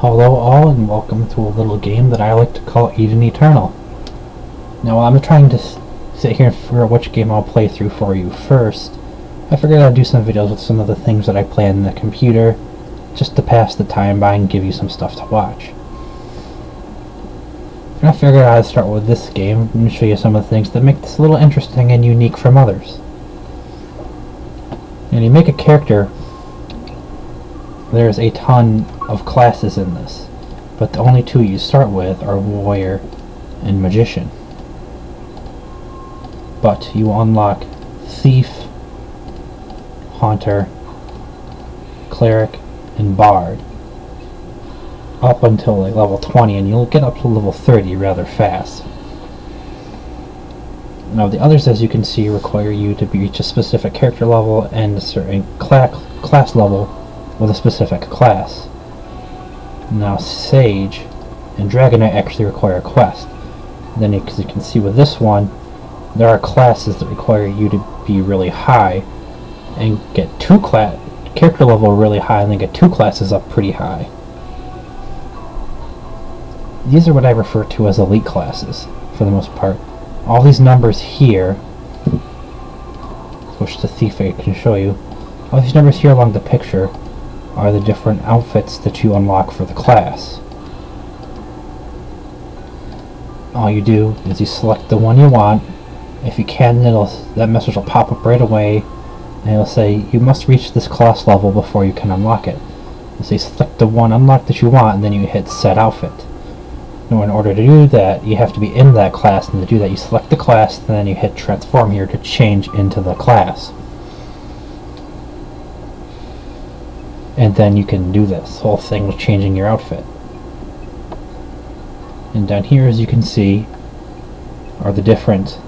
Hello all and welcome to a little game that I like to call Eden Eternal. Now I'm trying to sit here and figure out which game I'll play through for you first. I figured I'd do some videos with some of the things that I play on the computer just to pass the time by and give you some stuff to watch. And I figured I'd start with this game and show you some of the things that make this a little interesting and unique from others. And you make a character. There's a ton of classes in this, but the only two you start with are Warrior and Magician. But you unlock Thief, Hunter, Cleric, and Bard up until like level 20, and you'll get up to level 30 rather fast. Now the others, as you can see, require you to reach a specific character level and a certain class level with a specific class. Now Sage and Dragonite actually require a quest. And then as you can see with this one, there are classes that require you to be really high and get character level really high and then get two classes up pretty high. These are what I refer to as elite classes for the most part. All these numbers here, switch to Thief, I can show you. All these numbers here along the picture are the different outfits that you unlock for the class. All you do is you select the one you want. If you can, that message will pop up right away and it'll say you must reach this class level before you can unlock it. So you select the one unlock that you want and then you hit set outfit. Now in order to do that, you have to be in that class, and to do that you select the class and then you hit transform here to change into the class. And then you can do this whole thing with changing your outfit. And down here, as you can see, are the different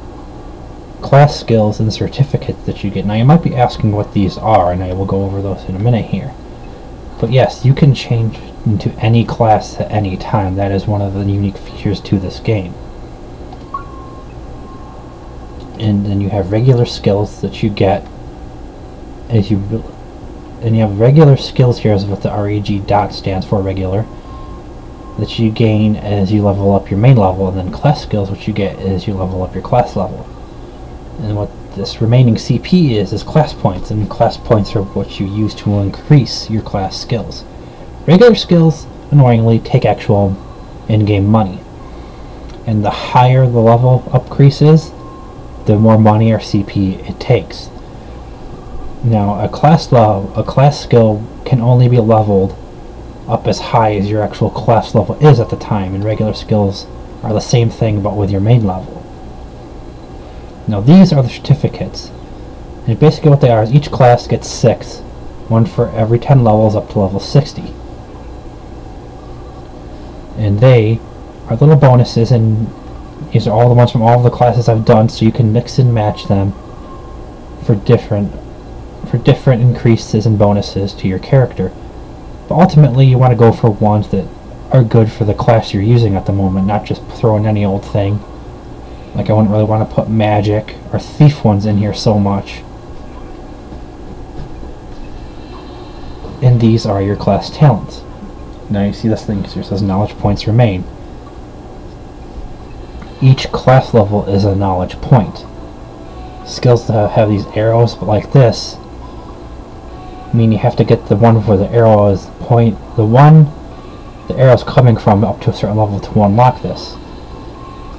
class skills and certificates that you get. Now you might be asking what these are, and I will go over those in a minute here. But yes, you can change into any class at any time. That is one of the unique features to this game. And then you have regular skills that you get as you and you have regular skills here, is what the REG dot stands for, regular, that you gain as you level up your main level, and then class skills, which you get as you level up your class level. And what this remaining CP is class points, and class points are what you use to increase your class skills. Regular skills, annoyingly, take actual in-game money, and the higher the level up is, the more money or CP it takes. Now, a class skill can only be leveled up as high as your actual class level is at the time, and regular skills are the same thing but with your main level. Now these are the certificates, and basically what they are is each class gets 6, one for every 10 levels up to level 60. And they are little bonuses, and these are all the ones from all of the classes I've done, so you can mix and match them for different increases and bonuses to your character. But ultimately you want to go for ones that are good for the class you're using at the moment, not just throw in any old thing. Like I wouldn't really want to put magic or thief ones in here so much. And these are your class talents. Now you see this thing here says knowledge points remain. Each class level is a knowledge point. Skills that have these arrows like this mean you have to get the one where the arrow is the arrow's coming from up to a certain level to unlock this.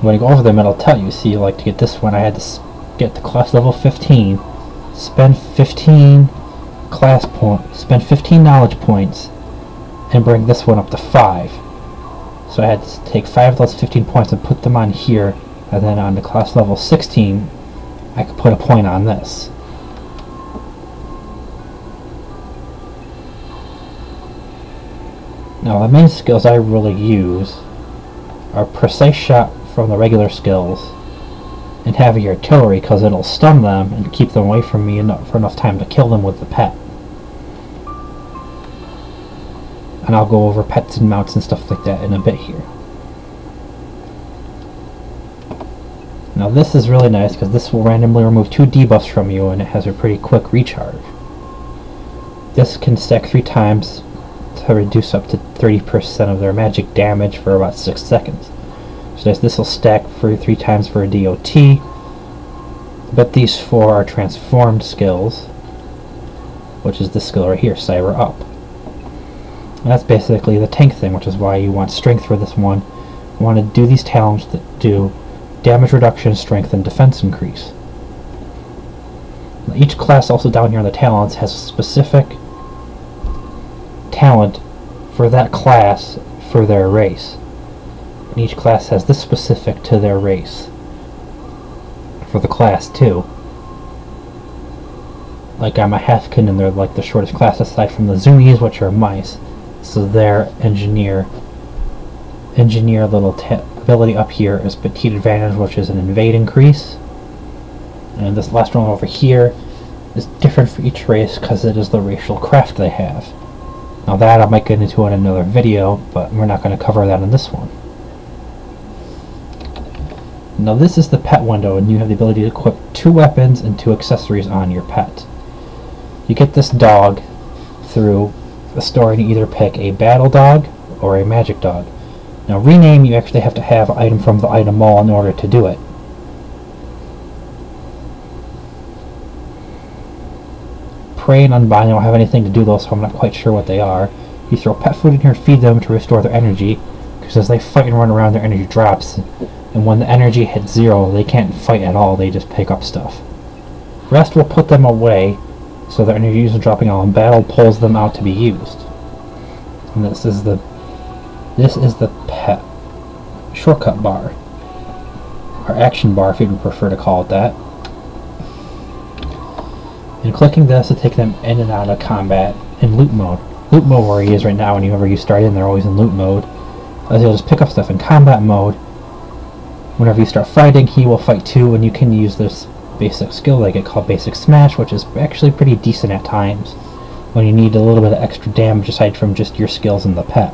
When you go over them, it'll tell you. See, like to get this one, I had to get the class level 15, spend 15 spend 15 knowledge points, and bring this one up to 5. So I had to take 5 of those 15 points and put them on here, and then on the class level 16, I could put a point on this. Now the main skills I really use are Precise Shot from the regular skills, and Heavy Artillery because it'll stun them and keep them away from me for enough time to kill them with the pet. And I'll go over pets and mounts and stuff like that in a bit here. Now this is really nice because this will randomly remove 2 debuffs from you, and it has a pretty quick recharge. This can stack 3 times to reduce up to 30% of their magic damage for about 6 seconds. So this will stack for 3 times for a DOT, but these 4 are transformed skills, which is this skill right here, Cyber Up. And that's basically the tank thing, which is why you want strength for this one. You want to do these talents that do damage reduction, strength, and defense increase. Now, each class also down here on the talents has a specific talent for that class for their race. And each class has this specific to their race for the class too. Like I'm a Hefkin and they're like the shortest class aside from the Zoomies, which are mice. So their engineer little ability up here is Petite Advantage, which is an invade increase. And this last one over here is different for each race because it is the racial craft they have. Now that I might get into in another video, but we're not going to cover that in this one. Now this is the pet window, and you have the ability to equip 2 weapons and 2 accessories on your pet. You get this dog through the store, and you either pick a battle dog or a magic dog. Now rename, you actually have to have an item from the item mall in order to do it. Prey and Unbind don't have anything to do though, so I'm not quite sure what they are. You throw pet food in here and feed them to restore their energy, because as they fight and run around, their energy drops. And when the energy hits 0, they can't fight at all, they just pick up stuff. Rest will put them away, so their energy isn't dropping all, and battle pulls them out to be used. And this is the pet shortcut bar, or action bar if you would prefer to call it that. And clicking this will take them in and out of combat in loot mode. Loot mode where he is right now, whenever you start in, they're always in loot mode. As he'll just pick up stuff in combat mode. Whenever you start fighting, he will fight too, and you can use this basic skill they get called Basic Smash, which is actually pretty decent at times when you need a little bit of extra damage aside from just your skills and the pet.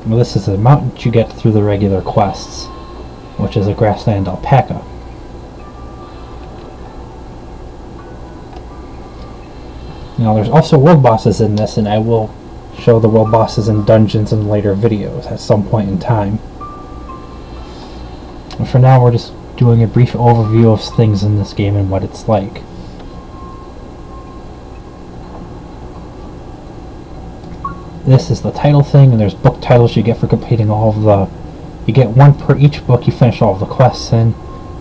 Well, this is the amount that you get through the regular quests, which is a Grassland Alpaca. Now there's also world bosses in this, and I will show the world bosses in dungeons in later videos at some point in time. And for now we're just doing a brief overview of things in this game and what it's like. This is the title thing, and there's book titles you get for completing all of the... You get 1 per each book you finish all of the quests in.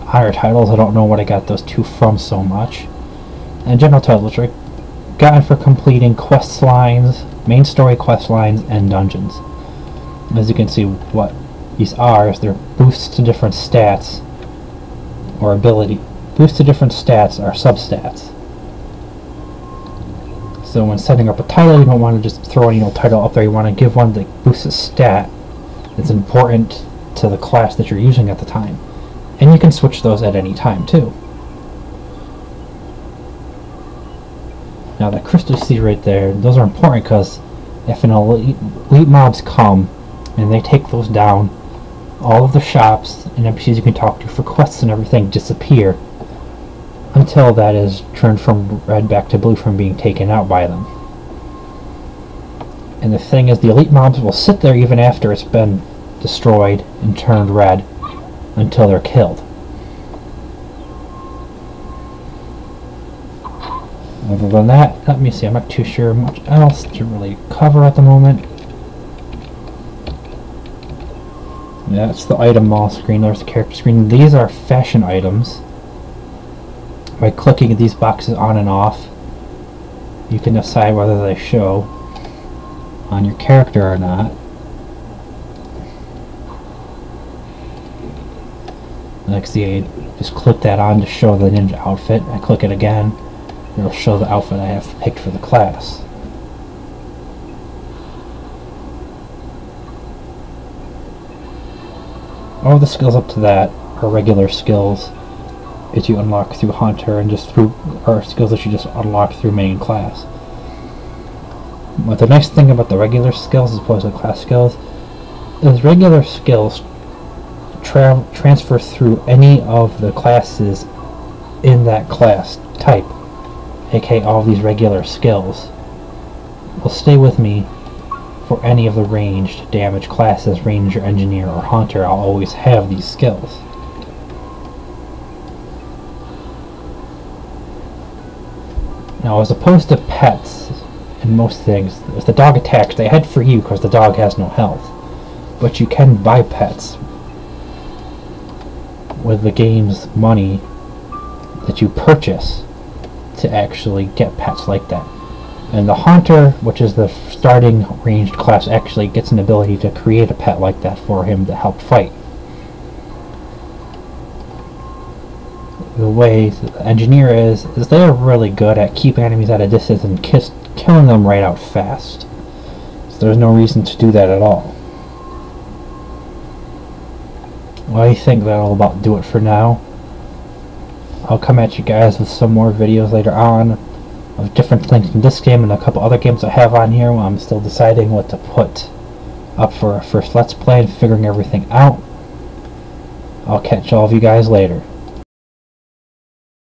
Honor titles, I don't know what I got those 2 from so much. And general titles, which are gotten for completing quest lines, main story quest lines, and dungeons. As you can see, what these are is they're boosts to different stats or ability. Boosts to different stats are substats. So when setting up a title, you don't want to just throw any old title up there. You want to give one that boosts a stat that's important to the class that you're using at the time. And you can switch those at any time too. Now that crystal you see right there, those are important because if an elite mobs come and they take those down, all of the shops and NPCs you can talk to for quests and everything disappear until that is turned from red back to blue from being taken out by them. And the thing is, the elite mobs will sit there even after it's been destroyed and turned red until they're killed. Other than that, let me see, I'm not too sure much else to really cover at the moment. Yeah, that's the item mall screen, there's the character screen. These are fashion items. By clicking these boxes on and off, you can decide whether they show on your character or not. Like see, I just click that on to show the ninja outfit. I click it again, it'll show the outfit I have picked for the class. All the skills up to that are regular skills that you unlock through Hunter and just through, or skills that you just unlock through main class. But the nice thing about the regular skills as opposed to class skills is regular skills transfer through any of the classes in that class type. aka all these regular skills, will stay with me for any of the ranged damage classes, Ranger, Engineer, or Hunter. I'll always have these skills. Now, as opposed to pets and most things, if the dog attacks, they head for you because the dog has no health. But you can buy pets with the game's money that you purchase to actually get pets like that. And the Hunter, which is the starting ranged class, actually gets an ability to create a pet like that for him to help fight. The way the Engineer is they're really good at keeping enemies at a distance and killing them right out fast. So there's no reason to do that at all. Well, I think that'll about do it for now. I'll come at you guys with some more videos later on of different things in this game and a couple other games I have on here while I'm still deciding what to put up for our first Let's Play and figuring everything out. I'll catch all of you guys later.